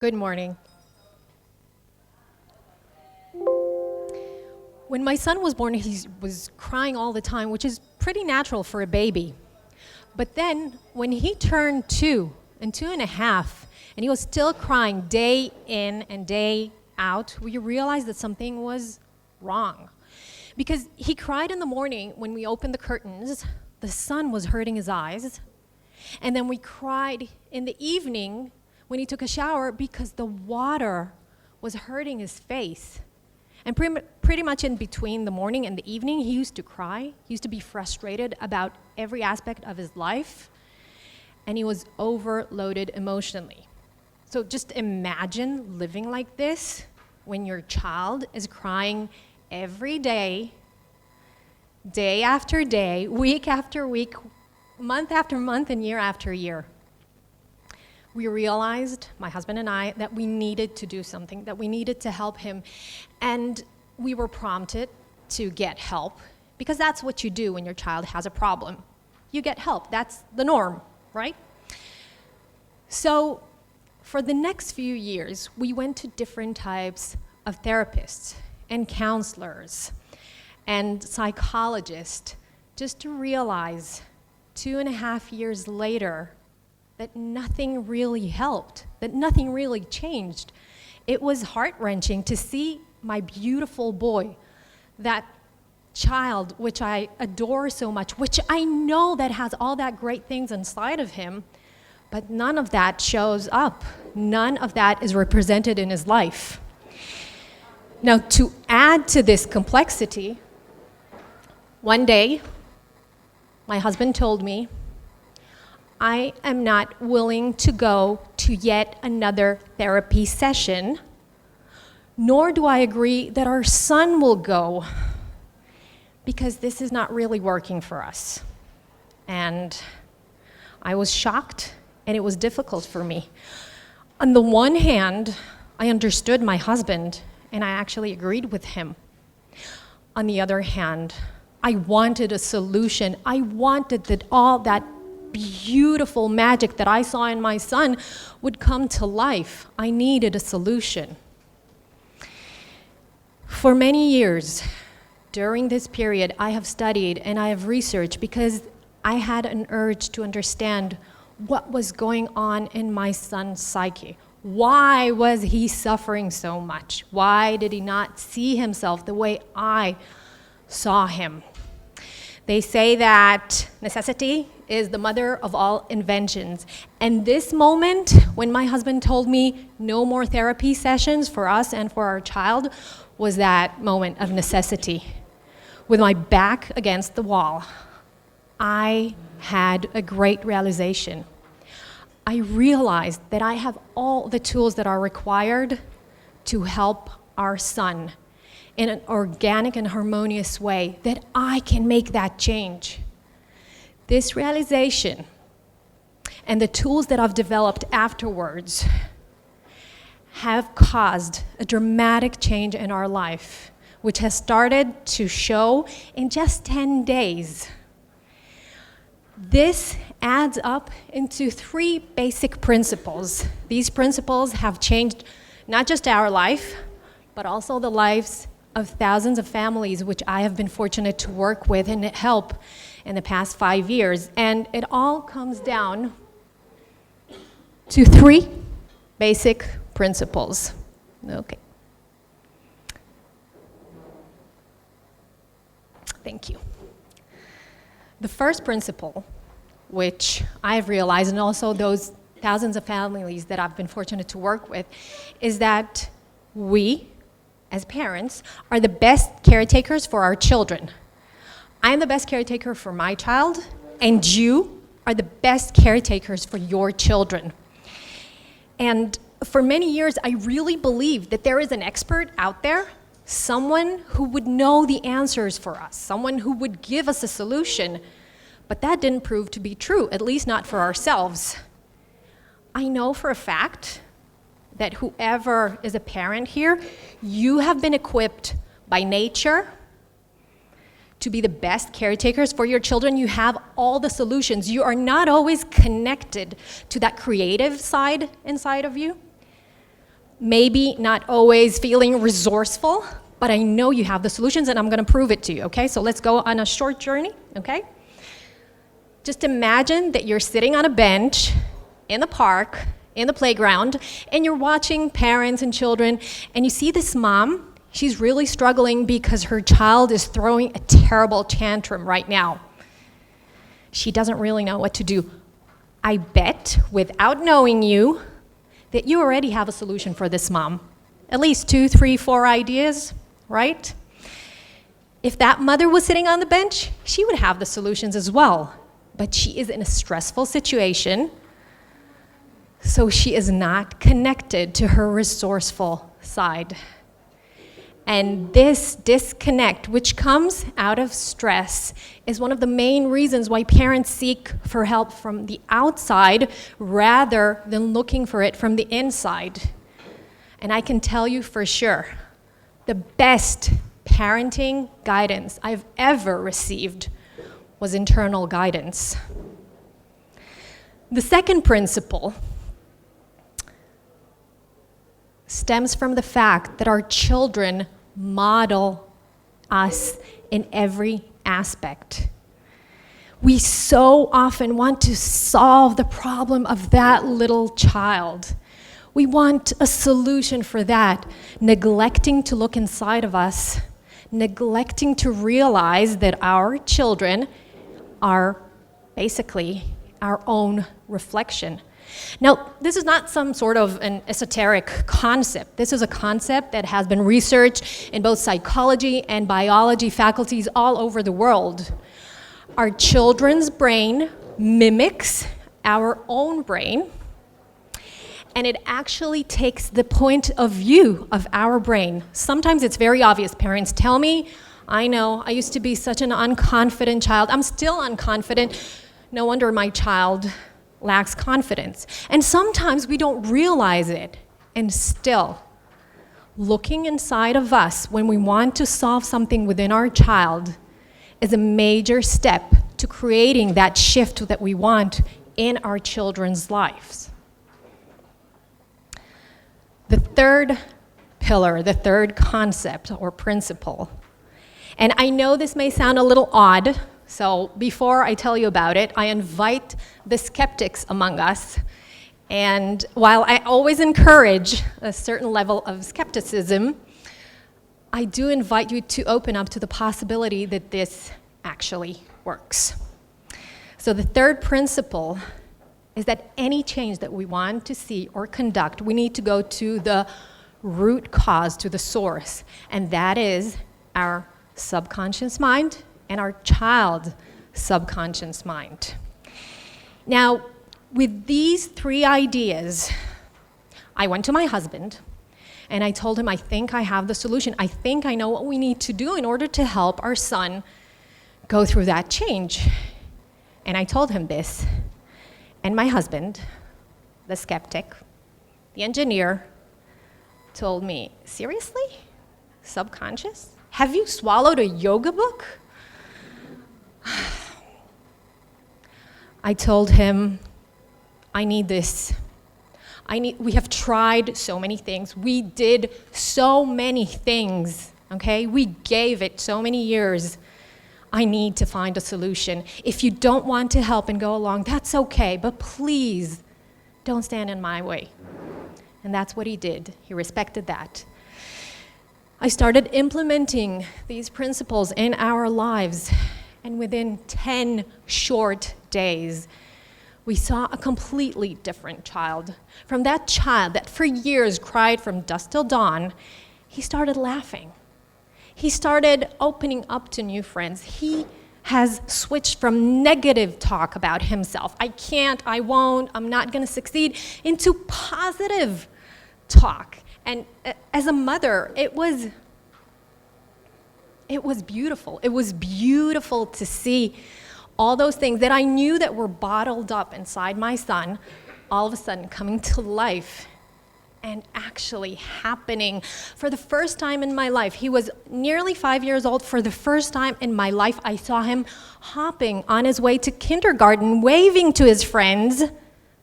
Good morning. When my son was born, he was crying all the time, which is pretty natural for a baby. But then, when he turned 2 and 2.5, and he was still crying day in and day out, we realized that something was wrong. Because he cried in the morning when we opened the curtains, the sun was hurting his eyes. And then we cried in the evening when he took a shower because the water was hurting his face. And pretty much in between the morning and the evening, he used to cry. He used to be frustrated about every aspect of his life. And he was overloaded emotionally. So just imagine living like this when your child is crying every day, day after day, week after week, month after month, and year after year. We realized, my husband and I, that we needed to do something, that we needed to help him. And we were prompted to get help, because that's what you do when your child has a problem. You get help. That's the norm, right? So for the next few years, we went to different types of therapists and counselors and psychologists just to realize 2.5 years later that nothing really helped, that nothing really changed. It was heart-wrenching to see my beautiful boy, that child which I adore so much, which I know that has all that great things inside of him, but none of that shows up. None of that is represented in his life. Now, to add to this complexity, one day, my husband told me, I am not willing to go to yet another therapy session, nor do I agree that our son will go, because this is not really working for us. And I was shocked, and it was difficult for me. On the one hand, I understood my husband, and I actually agreed with him. On the other hand, I wanted a solution. I wanted that all that beautiful magic that I saw in my son would come to life. I needed a solution. For many years, during this period, I have studied and I have researched because I had an urge to understand what was going on in my son's psyche. Why was he suffering so much? Why did he not see himself the way I saw him? They say that necessity is the mother of all inventions. And this moment, when my husband told me no more therapy sessions for us and for our child, was that moment of necessity. With my back against the wall, I had a great realization. I realized that I have all the tools that are required to help our son in an organic and harmonious way, that I can make that change. This realization and the tools that I've developed afterwards have caused a dramatic change in our life, which has started to show in just 10 days. This adds up into 3 basic principles. These principles have changed not just our life, but also the lives of thousands of families which I have been fortunate to work with and help in the past 5 years. And it all comes down to 3 basic principles. Okay. Thank you. The first principle, which I've realized, and also those thousands of families that I've been fortunate to work with, is that we, as parents, are the best caretakers for our children. I am the best caretaker for my child, and you are the best caretakers for your children. And for many years, I really believed that there is an expert out there, someone who would know the answers for us, someone who would give us a solution. But that didn't prove to be true, at least not for ourselves. I know for a fact that whoever is a parent here, you have been equipped by nature to be the best caretakers for your children. You have all the solutions. You are not always connected to that creative side inside of you. maybe not always feeling resourceful, but I know you have the solutions and I'm gonna prove it to you, okay? So let's go on a short journey, okay? Just imagine that you're sitting on a bench in the park, in the playground, and you're watching parents and children, and you see this mom. She's really struggling because her child is throwing a terrible tantrum right now. She doesn't really know what to do. I bet, without knowing you, that you already have a solution for this mom. At least 2, 3, 4 ideas, right? If that mother was sitting on the bench, she would have the solutions as well. But she is in a stressful situation, so she is not connected to her resourceful side. And this disconnect, which comes out of stress, is one of the main reasons why parents seek for help from the outside rather than looking for it from the inside. And I can tell you for sure, the best parenting guidance I've ever received was internal guidance. The second principle stems from the fact that our children model us in every aspect. We so often want to solve the problem of that little child. We want a solution for that, neglecting to look inside of us, neglecting to realize that our children are basically our own reflection. Now, this is not some sort of an esoteric concept. This is a concept that has been researched in both psychology and biology faculties all over the world. Our children's brain mimics our own brain, and it actually takes the point of view of our brain. Sometimes it's very obvious. Parents tell me, I know, I used to be such an unconfident child. I'm still unconfident. No wonder my child lacks confidence. And sometimes we don't realize it. And still, looking inside of us when we want to solve something within our child is a major step to creating that shift that we want in our children's lives. The third pillar, the third concept or principle, and I know this may sound a little odd, so before I tell you about it, I invite the skeptics among us. And while I always encourage a certain level of skepticism, I do invite you to open up to the possibility that this actually works. So the third principle is that any change that we want to see or conduct, we need to go to the root cause, to the source, and that is our subconscious mind and our child subconscious mind. Now, with these 3 ideas, I went to my husband and I told him, I think I have the solution. I think I know what we need to do in order to help our son go through that change. And I told him this. And my husband, the skeptic, the engineer, told me, seriously? Subconscious? Have you swallowed a yoga book? I told him, I need this. We have tried so many things. We did so many things, okay? We gave it so many years. I need to find a solution. If you don't want to help and go along, that's okay, but please don't stand in my way. And that's what he did. He respected that. I started implementing these principles in our lives, and within 10 short days, we saw a completely different child. From that child that for years cried from dusk till dawn, he started laughing. He started opening up to new friends. He has switched from negative talk about himself, I can't, I won't, I'm not gonna succeed, into positive talk. And as a mother, it was beautiful. It was beautiful to see all those things that I knew that were bottled up inside my son, all of a sudden coming to life and actually happening. For the first time in my life, he was nearly 5 years old. For the first time in my life, I saw him hopping on his way to kindergarten, waving to his friends,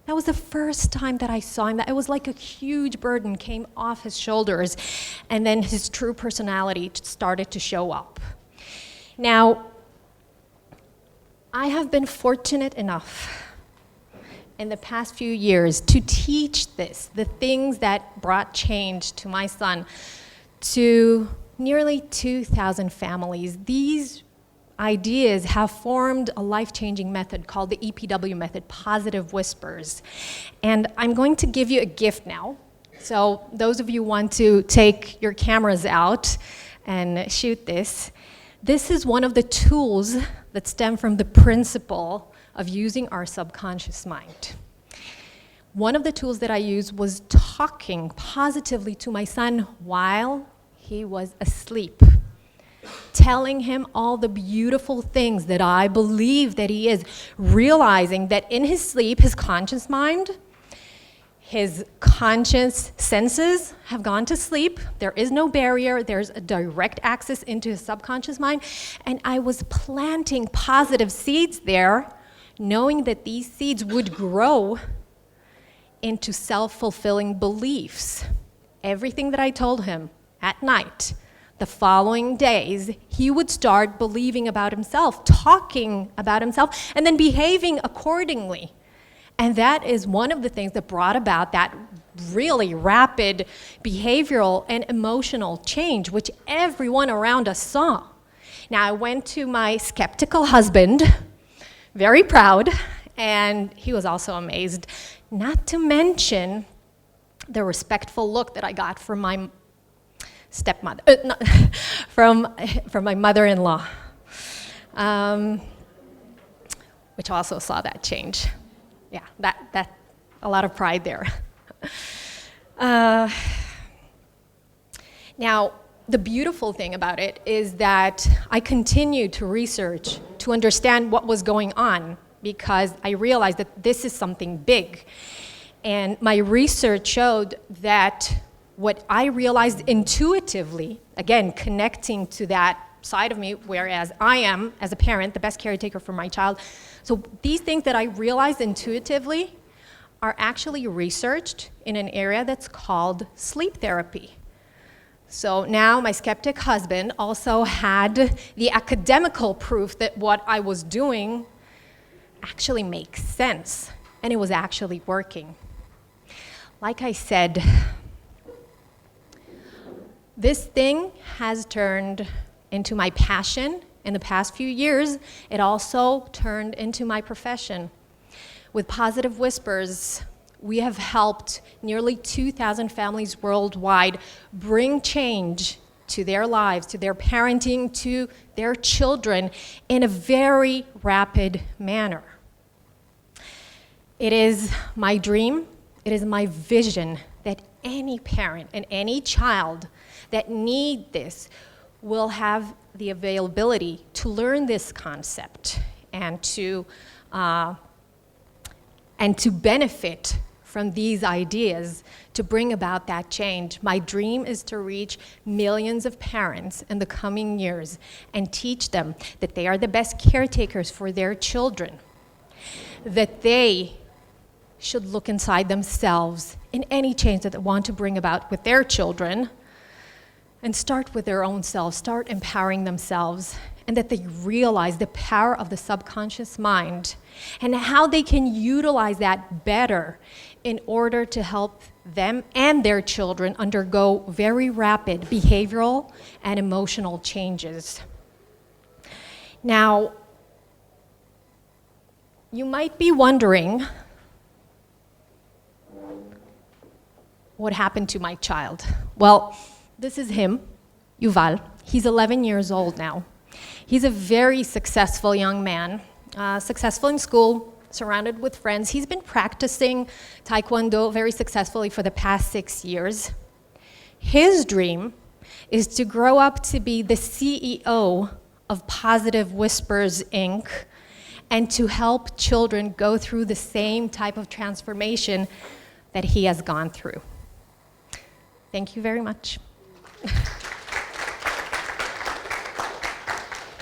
That was the first time that I saw him. That it was like a huge burden came off his shoulders, and then his true personality started to show up. Now, I have been fortunate enough in the past few years to teach this, the things that brought change to my son, to nearly 2,000 families. These ideas have formed a life-changing method called the EPW method, positive whispers. And I'm going to give you a gift now. So those of you who want to take your cameras out and shoot this, this is one of the tools that stem from the principle of using our subconscious mind. One of the tools that I used was talking positively to my son while he was asleep, telling him all the beautiful things that I believe that he is, realizing that in his sleep, his conscious mind, his conscious senses have gone to sleep. There is no barrier. There's a direct access into his subconscious mind. And I was planting positive seeds there, knowing that these seeds would grow into self-fulfilling beliefs. Everything that I told him at night, the following days, he would start believing about himself, talking about himself, and then behaving accordingly. And that is one of the things that brought about that really rapid behavioral and emotional change, which everyone around us saw. Now, I went to my skeptical husband, very proud, and he was also amazed, not to mention the respectful look that I got from my stepmother, from my mother-in-law, which also saw that change. Yeah, that a lot of pride there. Now, the beautiful thing about it is that I continued to research to understand what was going on, because I realized that this is something big. And my research showed that what I realized intuitively, again, connecting to that side of me, whereas I am, as a parent, the best caretaker for my child. So these things that I realized intuitively are actually researched in an area that's called sleep therapy. So now my skeptic husband also had the academical proof that what I was doing actually makes sense, and it was actually working. Like I said, this thing has turned into my passion in the past few years. It also turned into my profession. With Positive Whispers, we have helped nearly 2,000 families worldwide bring change to their lives, to their parenting, to their children in a very rapid manner. It is my dream, it is my vision that any parent and any child that need this will have the availability to learn this concept and to benefit from these ideas to bring about that change. My dream is to reach millions of parents in the coming years and teach them that they are the best caretakers for their children, that they should look inside themselves in any change that they want to bring about with their children, and start with their own selves, start empowering themselves, and that they realize the power of the subconscious mind and how they can utilize that better in order to help them and their children undergo very rapid behavioral and emotional changes. Now, you might be wondering, what happened to my child? Well, this is him, Yuval. He's 11 years old now. He's a very successful young man, successful in school, surrounded with friends. He's been practicing Taekwondo very successfully for the past 6 years. His dream is to grow up to be the CEO of Positive Whispers, Inc., and to help children go through the same type of transformation that he has gone through. Thank you very much.